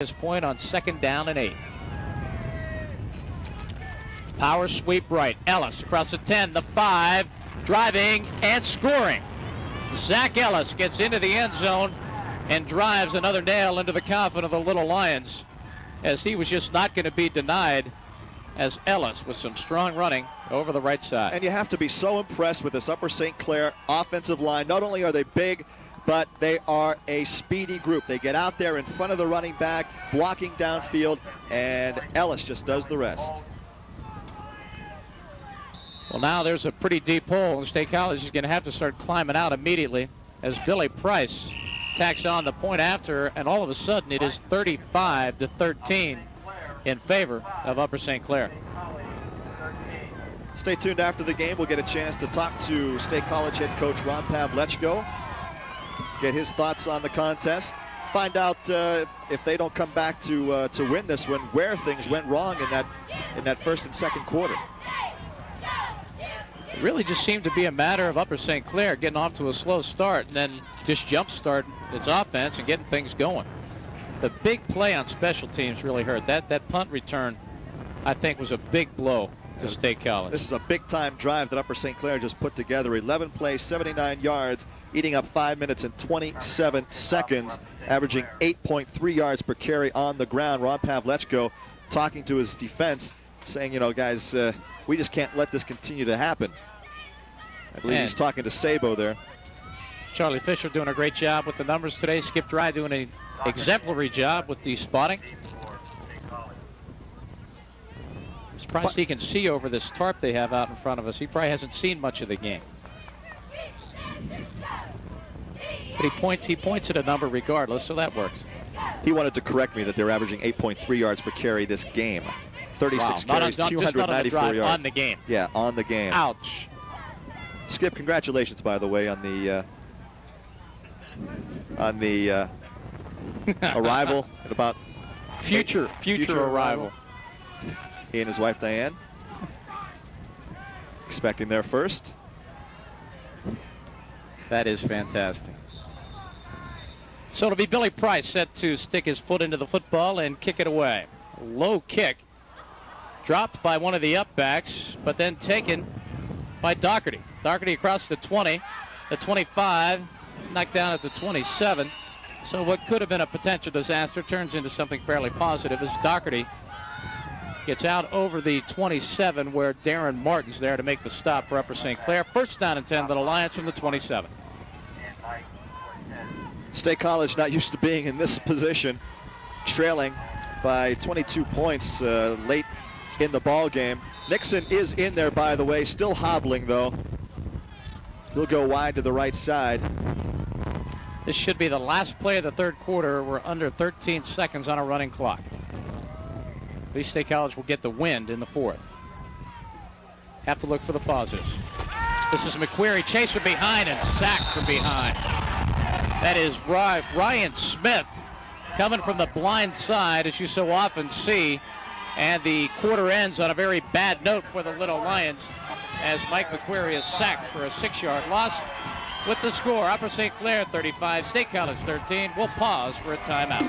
This point on 2nd down and 8. Power sweep right. Ellis across the 10, the 5, driving and scoring. Zach Ellis gets into the end zone and drives another nail into the coffin of the Little Lions, as he was just not going to be denied, as Ellis with some strong running over the right side. And you have to be so impressed with this Upper St. Clair offensive line. Not only are they big, but they are a speedy group. They get out there in front of the running back, blocking downfield, and Ellis just does the rest. Well, now there's a pretty deep hole, and State College is going to have to start climbing out immediately as Billy Price tacks on the point after, and all of a sudden it is 35-13 in favor of Upper St. Clair. Stay tuned after the game. We'll get a chance to talk to State College head coach Ron Pavlechko, get his thoughts on the contest, find out if they don't come back to win this one, where things went wrong in that first and second quarter. It really just seemed to be a matter of Upper St. Clair getting off to a slow start and then just jump-start its offense and getting things going. The big play on special teams really hurt. That punt return, I think, was a big blow to State College. This is a big-time drive that Upper St. Clair just put together. 11 plays, 79 yards, eating up 5 minutes and 27 seconds, averaging 8.3 yards per carry on the ground. Ron Pavlechko talking to his defense, saying, you know, guys, we just can't let this continue to happen. I believe he's talking to Sabo there. Charlie Fisher doing a great job with the numbers today. Skip Dry doing an exemplary job with the spotting. I'm surprised he can see over this tarp they have out in front of us. He probably hasn't seen much of the game. But he points at a number regardless, so that works. He wanted to correct me that they're averaging 8.3 yards per carry this game. 36 carries, 294 yards. On the game. Yeah, on the game. Ouch. Skip, congratulations, by the way, on the arrival at about future arrival. He and his wife Diane expecting their first. That is fantastic. So it'll be Billy Price set to stick his foot into the football and kick it away. Low kick, dropped by one of the upbacks, but then taken by Doherty. Doherty across the 20, the 25, knocked down at the 27. So what could have been a potential disaster turns into something fairly positive as Doherty gets out over the 27, where Darren Martin's there to make the stop for Upper St. Clair. First down and 10, the Lions from the 27. State College not used to being in this position, trailing by 22 points late in the ball game. Nixon is in there, by the way, still hobbling though. He'll go wide to the right side. This should be the last play of the third quarter. We're under 13 seconds on a running clock. At least State College will get the wind in the fourth. Have to look for the positives. This is McQuarrie, chased from behind and sacked from behind. That is Ryan Smith coming from the blind side, as you so often see. And the quarter ends on a very bad note for the Little Lions, as Mike McQuarrie is sacked for a 6-yard loss. With the score, Upper St. Clair 35, State College 13. We'll pause for a timeout.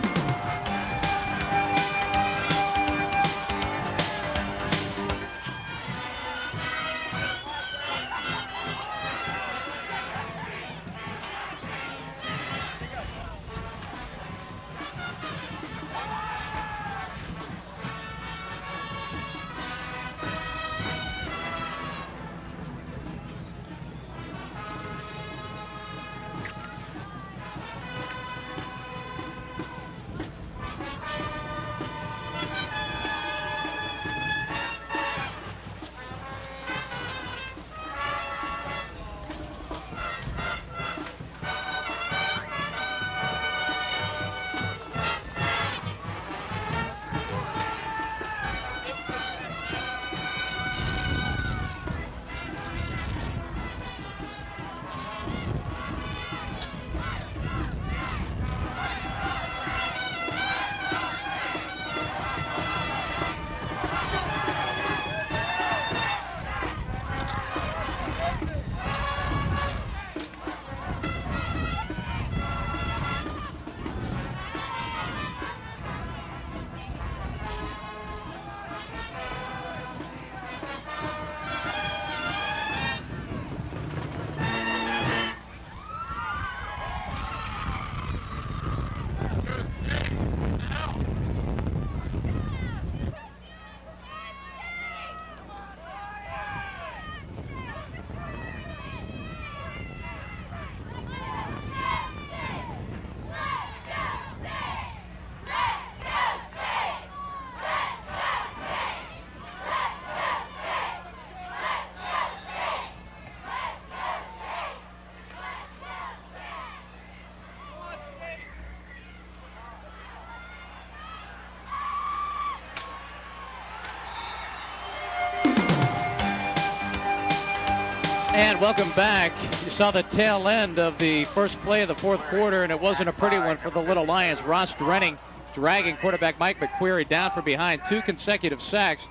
And welcome back. You saw the tail end of the first play of the fourth quarter, and it wasn't a pretty one for the Little Lions. Ross Drenning dragging quarterback Mike McQuarrie down from behind. 2 consecutive sacks.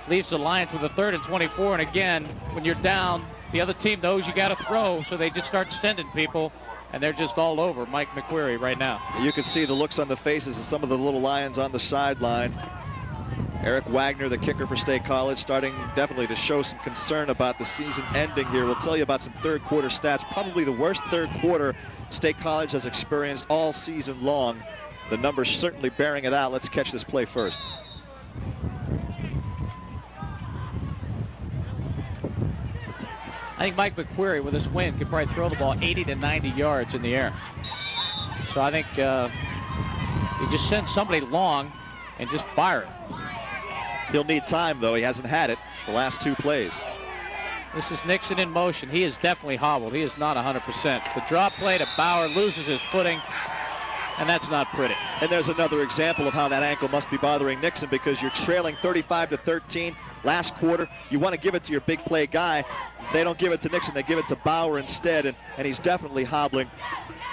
Leaves the Lions with a 3rd and 24. And again, when you're down, the other team knows you got to throw, so they just start sending people, and they're just all over Mike McQuarrie right now. You can see the looks on the faces of some of the Little Lions on the sideline. Eric Wagner, the kicker for State College, starting definitely to show some concern about the season ending here. We'll tell you about some third quarter stats. Probably the worst third quarter State College has experienced all season long. The numbers certainly bearing it out. Let's catch this play first. I think Mike McQuarrie, with this win, could probably throw the ball 80 to 90 yards in the air. So I think you just send somebody long and just fire it. He'll need time, though. He hasn't had it the last 2 plays. This is Nixon in motion. He is definitely hobbled. He is not 100%. The drop play to Bauer loses his footing, and that's not pretty. And there's another example of how that ankle must be bothering Nixon, because you're trailing 35-13 last quarter. You want to give it to your big play guy. They don't give it to Nixon. They give it to Bauer instead, and he's definitely hobbling.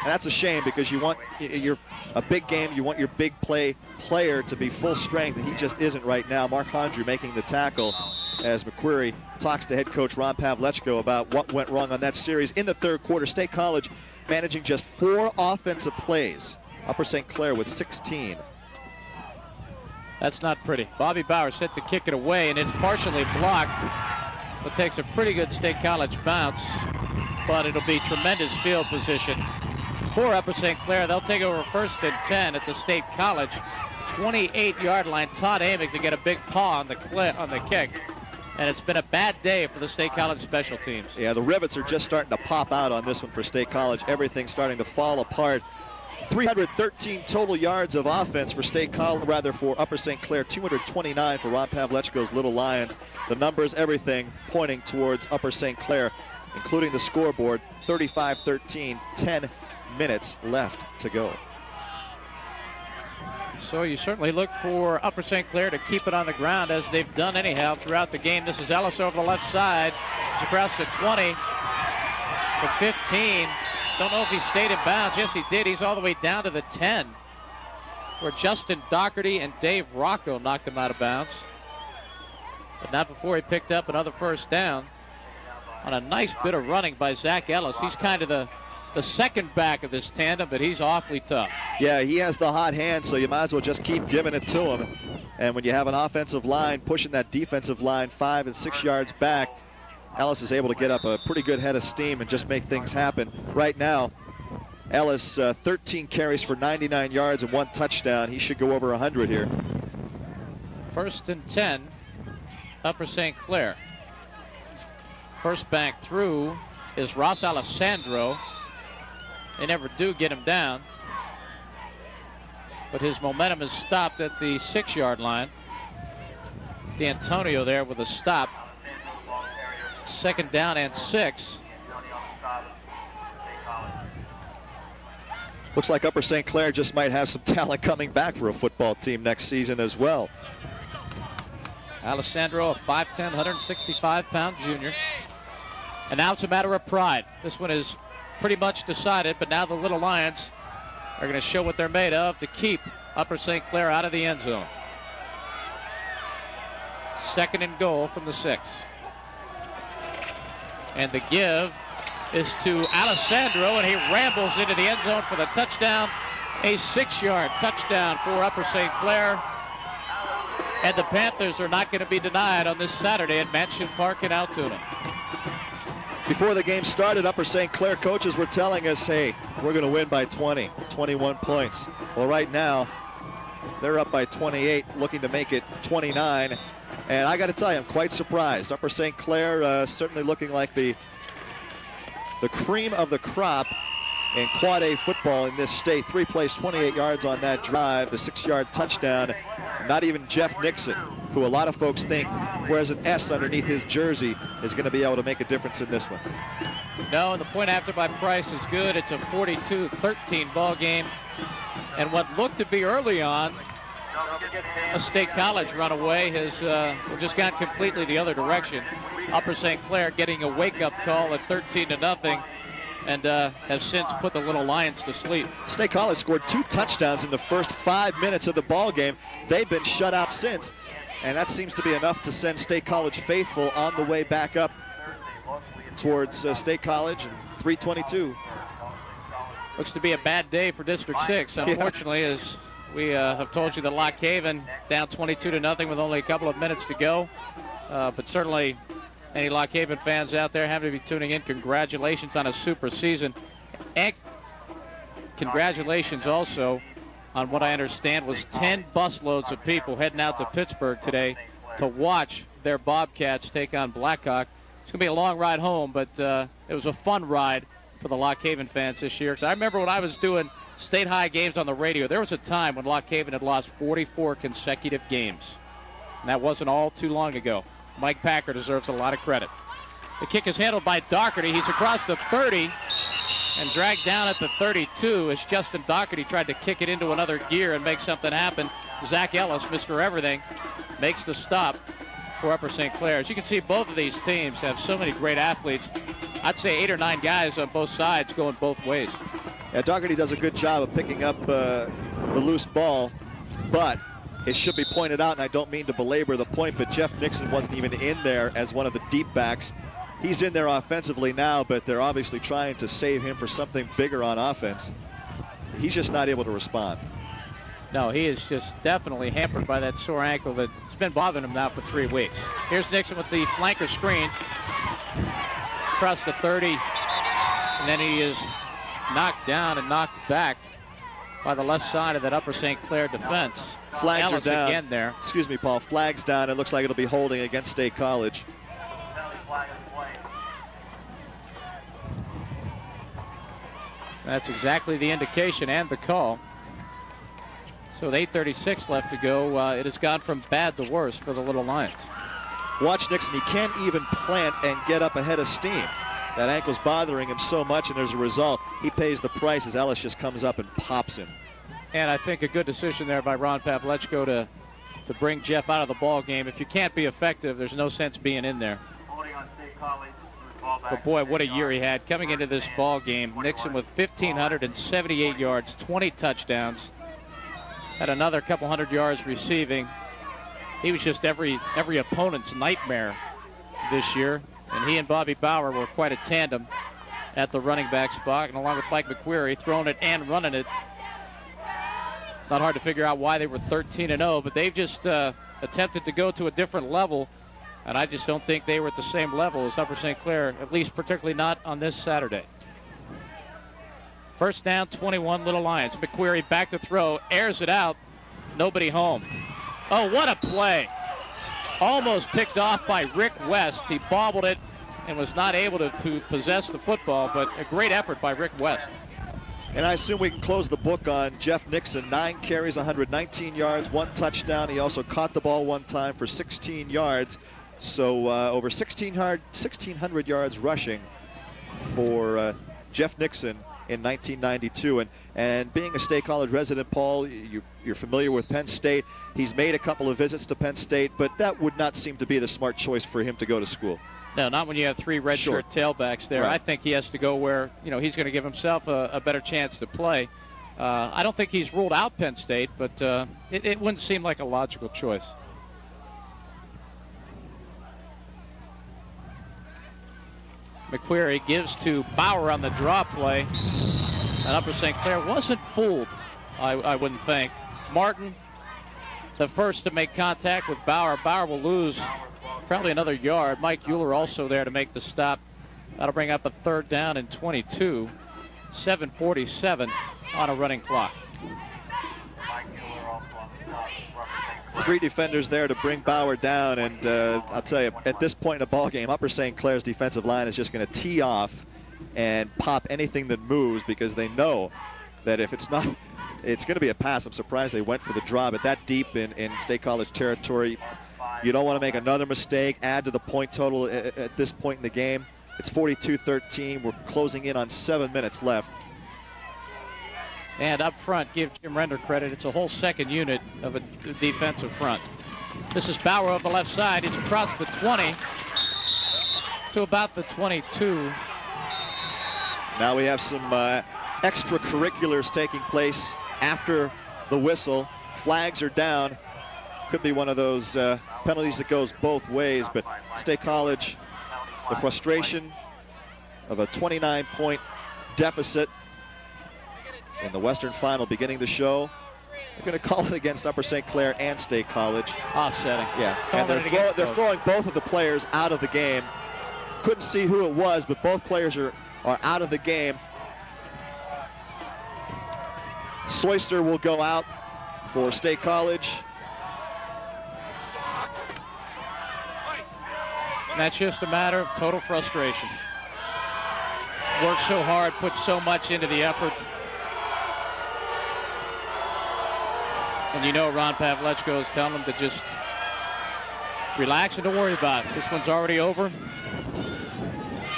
And that's a shame, because you want a big game. You want your big play player to be full strength, and he just isn't right now. Mark Hondrew making the tackle as McQuarrie talks to head coach Ron Pavlechko about what went wrong on that series. In the third quarter, State College managing just 4 offensive plays. Upper St. Clair with 16. That's not pretty. Bobby Bauer set to kick it away, and it's partially blocked, but takes a pretty good State College bounce, but it'll be tremendous field position for Upper St. Clair. They'll take over 1st and 10 at the State College 28-yard line. Todd aiming to get a big paw on the kick, and it's been a bad day for the State College special teams. Yeah, the rivets are just starting to pop out on this one for State College. Everything's starting to fall apart. 313 total yards of offense for for Upper St. Clair, 229 for Ron Pavlechko's Little Lions. The numbers, everything pointing towards Upper St. Clair, including the scoreboard. 35-13, 10 minutes left to go. So you certainly look for Upper St. Clair to keep it on the ground, as they've done anyhow throughout the game. This is Ellis over the left side. He's across the 20, the 15. Don't know if he stayed in bounds. Yes, he did. He's all the way down to the 10, where Justin Doherty and Dave Rocco knocked him out of bounds. But not before he picked up another first down on a nice bit of running by Zach Ellis. He's kind of the second back of this tandem, but he's awfully tough. Yeah, he has the hot hand, so you might as well just keep giving it to him. And when you have an offensive line pushing that defensive line 5 and 6 yards back, Ellis is able to get up a pretty good head of steam and just make things happen. Right now, Ellis, 13 carries for 99 yards and 1 touchdown. He should go over 100 here. 1st and 10, Upper St. Clair. First back through is Ross Alessandro. They never do get him down, but his momentum is stopped at the 6-yard line. D'Antonio there with a stop. 2nd down and 6. Looks like Upper St. Clair just might have some talent coming back for a football team next season as well. Alessandro, a 5'10", 165-pound junior. And now it's a matter of pride. This one is pretty much decided, but now the Little Lions are going to show what they're made of to keep Upper St. Clair out of the end zone. 2nd and goal from the 6. And the give is to Alessandro, and he rambles into the end zone for the touchdown. A 6-yard touchdown for Upper St. Clair. And the Panthers are not going to be denied on this Saturday at Mansion Park in Altoona. Before the game started, Upper St. Clair coaches were telling us, hey, we're going to win by 20, 21 points. Well, right now, they're up by 28, looking to make it 29. And I got to tell you, I'm quite surprised. Upper St. Clair certainly looking like the cream of the crop in Quad A football in this state. 3 plays, 28 yards on that drive, the 6-yard touchdown. Not even Jeff Nixon, who a lot of folks think wears an S underneath his jersey, is going to be able to make a difference in this one. No, and the point after by Price is good. It's a 42-13 ball game. And what looked to be early on a State College runaway has just gone completely the other direction. Upper St. Clair getting a wake-up call at 13-0, and has since put the Little Lions to sleep. State College scored 2 touchdowns in the first 5 minutes of the ball game. They've been shut out since, and that seems to be enough to send State College faithful on the way back up towards State College and 3:22. Looks to be a bad day for District 6. Unfortunately, as we have told you, that Lock Haven down 22-0 with only a couple of minutes to go. But certainly, any Lock Haven fans out there having to be tuning in, congratulations on a super season. And congratulations also on what I understand was 10 busloads of people heading out to Pittsburgh today to watch their Bobcats take on Blackhawk. It's going to be a long ride home, but it was a fun ride for the Lock Haven fans this year. Because I remember when I was doing state high games on the radio, there was a time when Lock Haven had lost 44 consecutive games. And that wasn't all too long ago. Mike Packer deserves a lot of credit. The kick is handled by Doherty. He's across the 30 and dragged down at the 32 as Justin Doherty tried to kick it into another gear and make something happen. Zach Ellis, Mr. Everything, makes the stop for Upper St. Clair. As you can see, both of these teams have so many great athletes. I'd say 8 or 9 guys on both sides going both ways. Yeah, Doherty does a good job of picking up the loose ball, but it should be pointed out, and I don't mean to belabor the point, but Jeff Nixon wasn't even in there as one of the deep backs. He's in there offensively now, but they're obviously trying to save him for something bigger on offense. He's just not able to respond. No, he is just definitely hampered by that sore ankle that's been bothering him now for 3 weeks. Here's Nixon with the flanker screen. Across the 30, and then he is knocked down and knocked back by the left side of that Upper St. Clair defense. Flags Ellis are down. Again there. Excuse me, Paul. Flags down. It looks like it'll be holding against State College. That's exactly the indication and the call. So with 8:36 left to go, it has gone from bad to worse for the Little Lions. Watch Nixon. He can't even plant and get up ahead of steam. That ankle's bothering him so much, and as a result, he pays the price as Ellis just comes up and pops him. And I think a good decision there by Ron Pavlechko to bring Jeff out of the ball game. If you can't be effective, there's no sense being in there. But boy, what a year he had coming into this ball game. Nixon with 1,578 yards, 20 touchdowns, had another couple hundred yards receiving. He was just every opponent's nightmare this year, and he and Bobby Bauer were quite a tandem at the running back spot, and along with Mike McQuarrie, throwing it and running it. Not hard to figure out why they were 13-0, but they've just attempted to go to a different level, and I just don't think they were at the same level as Upper St. Clair, at least particularly not on this Saturday. First down, 21, Little Lions. McQuarrie back to throw, airs it out, nobody home. Oh, what a play. Almost picked off by Rick West. He bobbled it and was not able to possess the football, but a great effort by Rick West. And I assume we can close the book on Jeff Nixon. 9 carries, 119 yards, 1 touchdown. He also caught the ball 1 time for 16 yards. So over 1,600 yards rushing for Jeff Nixon in 1992. And being a State College resident, Paul, you're familiar with Penn State. He's made a couple of visits to Penn State, but that would not seem to be the smart choice for him to go to school. No, not when you have 3 redshirt tailbacks there. Right. I think he has to go where, he's going to give himself a better chance to play. I don't think he's ruled out Penn State, but it wouldn't seem like a logical choice. McQuarrie gives to Bauer on the draw play. And Upper St. Clair wasn't fooled, I wouldn't think. Martin, the first to make contact with Bauer. Bauer will lose probably another yard. Mike Euler also there to make the stop. That'll bring up a 3rd down and 22. 7:47 on a running clock. 3 defenders there to bring Bauer down, and I'll tell you, at this point in the ball game, Upper St. Clair's defensive line is just going to tee off and pop anything that moves, because they know that if it's not, it's going to be a pass. I'm surprised they went for the draw, but that deep in State College territory, you don't want to make another mistake, add to the point total at this point in the game. It's 42-13. We're closing in on 7 minutes left. And up front, give Jim Render credit. It's a whole second unit of a defensive front. This is Bauer of the left side. It's across the 20 to about the 22. Now we have some extracurriculars taking place after the whistle. Flags are down. Could be one of those penalties that goes both ways, but State College, the frustration of a 29-point deficit in the Western Final beginning the show. They're going to call it against Upper St. Clair and State College. Offsetting. Yeah, and they're throwing both of the players out of the game. Couldn't see who it was, but both players are out of the game. Soyster will go out for State College. And that's just a matter of total frustration. Worked so hard, put so much into the effort. And you know Ron Pavlechko is telling them to just relax and don't worry about it. This one's already over.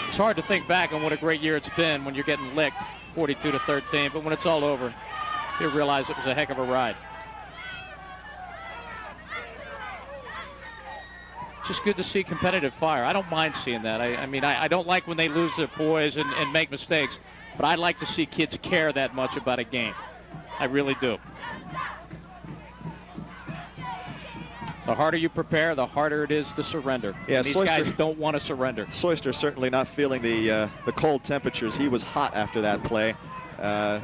It's hard to think back on what a great year it's been when you're getting licked 42-13, but when it's all over, you realize it was a heck of a ride. Just good to see competitive fire. I don't mind seeing that. I mean, I don't like when they lose their poise and make mistakes, but I like to see kids care that much about a game. I really do. The harder you prepare, the harder it is to surrender. Yeah, and these guys don't want to surrender. Soyster certainly not feeling the cold temperatures. He was hot after that play. The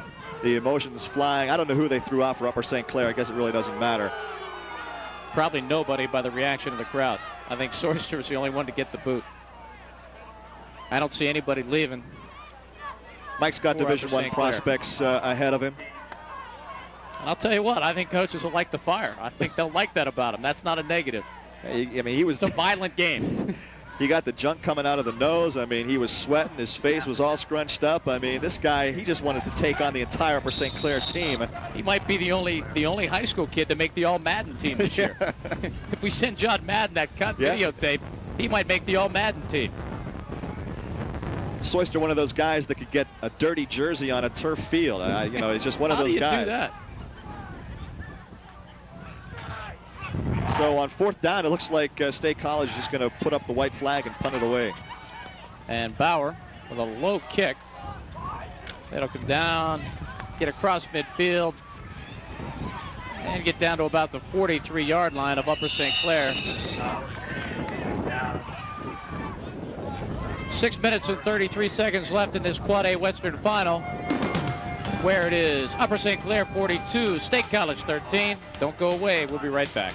emotions flying. I don't know who they threw out for Upper St. Clair. I guess it really doesn't matter. Probably nobody by the reaction of the crowd. I think Soyster is the only one to get the boot. I don't see anybody leaving. Mike's got Division I prospects ahead of him. And I'll tell you what, I think coaches will like the fire. I think they'll like that about him. That's not a negative. I mean, he was. It's a violent game. He got the junk coming out of the nose. I mean, he was sweating. His face was all scrunched up. I mean, this guy, he just wanted to take on the entire Upper St. Clair team. He might be the only high school kid to make the All-Madden team this year. If we send John Madden that cut videotape, he might make the All-Madden team. Soyster, one of those guys that could get a dirty jersey on a turf field. You know, he's just one of those guys. How do you do that? So on fourth down, it looks like State College is just going to put up the white flag and punt it away. And Bauer with a low kick. That'll come down, get across midfield, and get down to about the 43-yard line of Upper St. Clair. 6 minutes and 33 seconds left in this Quad A Western Final, where it is Upper St. Clair 42, State College 13. Don't go away. We'll be right back.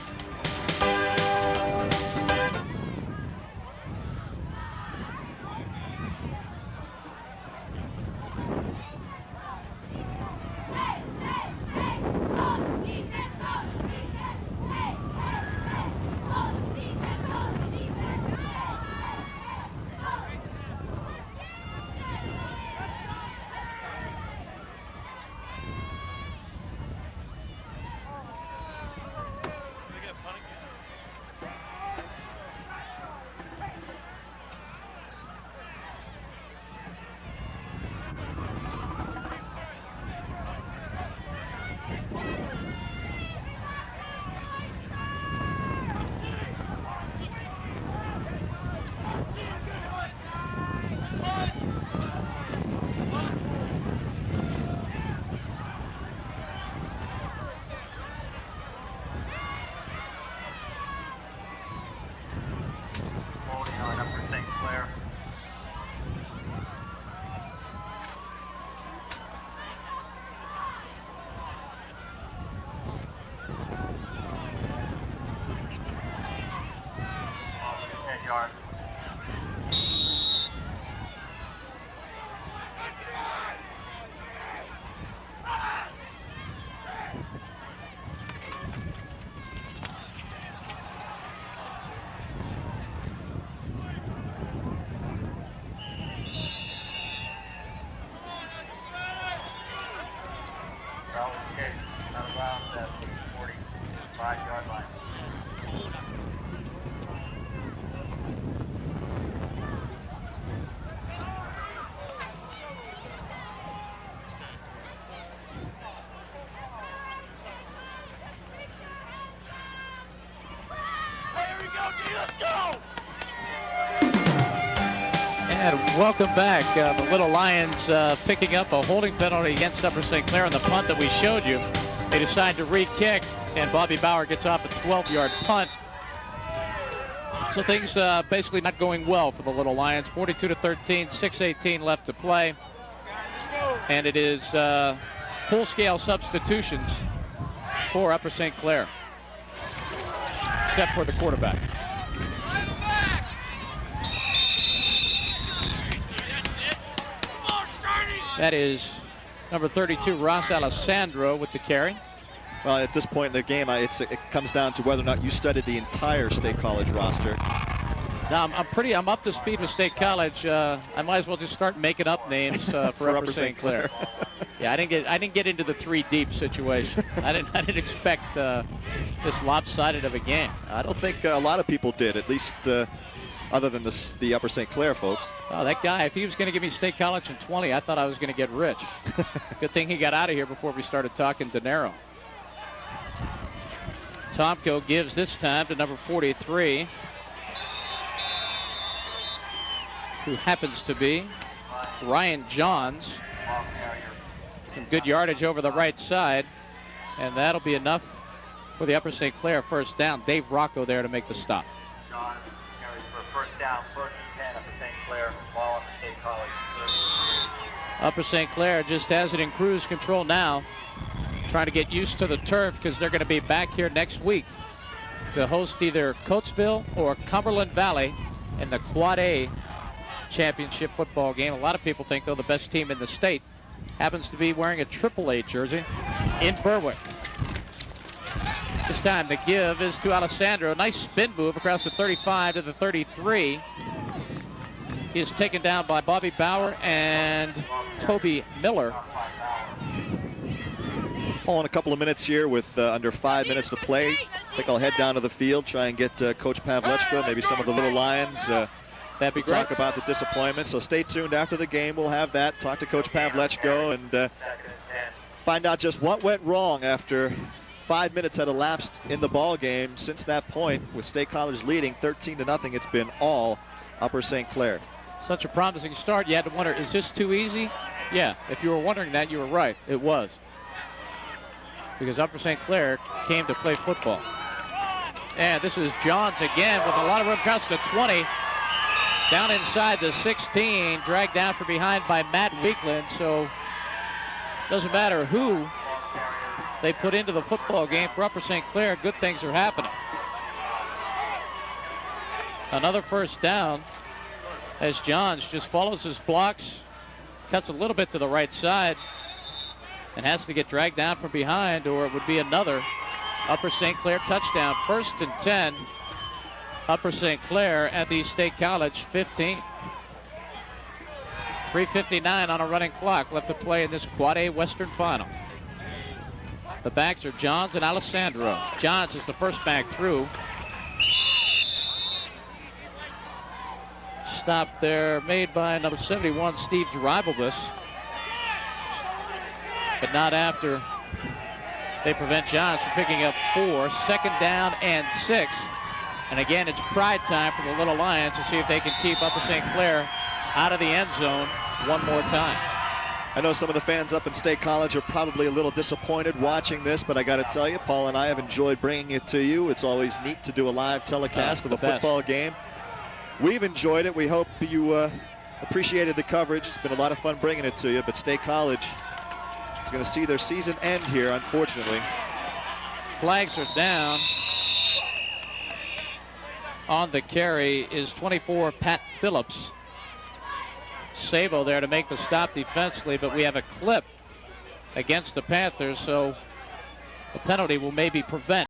And welcome back. The Little Lions picking up a holding penalty against Upper St. Clair on the punt that we showed you. They decide to re-kick, and Bobby Bauer gets off a 12-yard punt. So things basically not going well for the Little Lions. 42-13, 6:18 left to play. And it is full-scale substitutions for Upper St. Clair, except for the quarterback. That is number 32, Ross Alessandro, with the carry. Well, at this point in the game, it comes down to whether or not you studied the entire State College roster. Now, I'm up to speed with State College. I might as well just start making up names for Upper St. Clair. Yeah, I didn't get into the 3 deep situation. I didn't expect this lopsided of a game. I don't think a lot of people did, at least other than the Upper St. Clair folks. Oh, that guy, if he was going to give me State College in 20, I thought I was going to get rich. Good thing he got out of here before we started talking dinero. Tomko gives this time to number 43, who happens to be Ryan Johns. Some good yardage over the right side, and that'll be enough for the Upper St. Clair first down. Dave Rocco there to make the stop. John carries for first down, 1st and 10 Upper St. Clair, ball on the State College. Upper St. Clair just has it in cruise control now, trying to get used to the turf because they're going to be back here next week to host either Coatesville or Cumberland Valley in the Quad A championship football game. A lot of people think, though, the best team in the state happens to be wearing a AAA jersey in Berwick. This time the give is to Alessandro. Nice spin move across the 35 to the 33. He is taken down by Bobby Bauer and Toby Miller. Oh, in a couple of minutes here with under 5 minutes to play. I think I'll head down to the field, try and get Coach Pavlechko, maybe some of the Little Lions. That'd be great. Talk about the disappointment. So stay tuned after the game. We'll have that. Talk to Coach Pavlechko and find out just what went wrong after 5 minutes had elapsed in the ball game. Since that point, with State College leading 13-0, it's been all Upper St. Clair. Such a promising start. You had to wonder, is this too easy? Yeah, if you were wondering that, you were right. It was. Because Upper St. Clair came to play football. And this is Johns again with a lot of room across the 20. Down inside the 16, dragged down from behind by Matt Weekland. So doesn't matter who they put into the football game for Upper St. Clair, good things are happening. Another first down as Johns just follows his blocks, cuts a little bit to the right side, and has to get dragged down from behind, or it would be another Upper St. Clair touchdown. 1st and 10, Upper St. Clair at the State College 15. 3:59 on a running clock left to play in this Quad A Western Final. The backs are Johns and Alessandro. Johns is the first back through. Stop there made by number 71, Steve Dribelbus. But not after they prevent Johns from picking up 4. 2nd down and 6. And again, it's pride time for the Little Lions to see if they can keep Upper St. Clair out of the end zone one more time. I know some of the fans up in State College are probably a little disappointed watching this, but I got to tell you, Paul and I have enjoyed bringing it to you. It's always neat to do a live telecast of a football game. We've enjoyed it. We hope you appreciated the coverage. It's been a lot of fun bringing it to you, but State College is going to see their season end here, unfortunately. Flags are down. On the carry is 24, Pat Phillips. Sabo there to make the stop defensively, but we have a clip against the Panthers, so the penalty will maybe prevent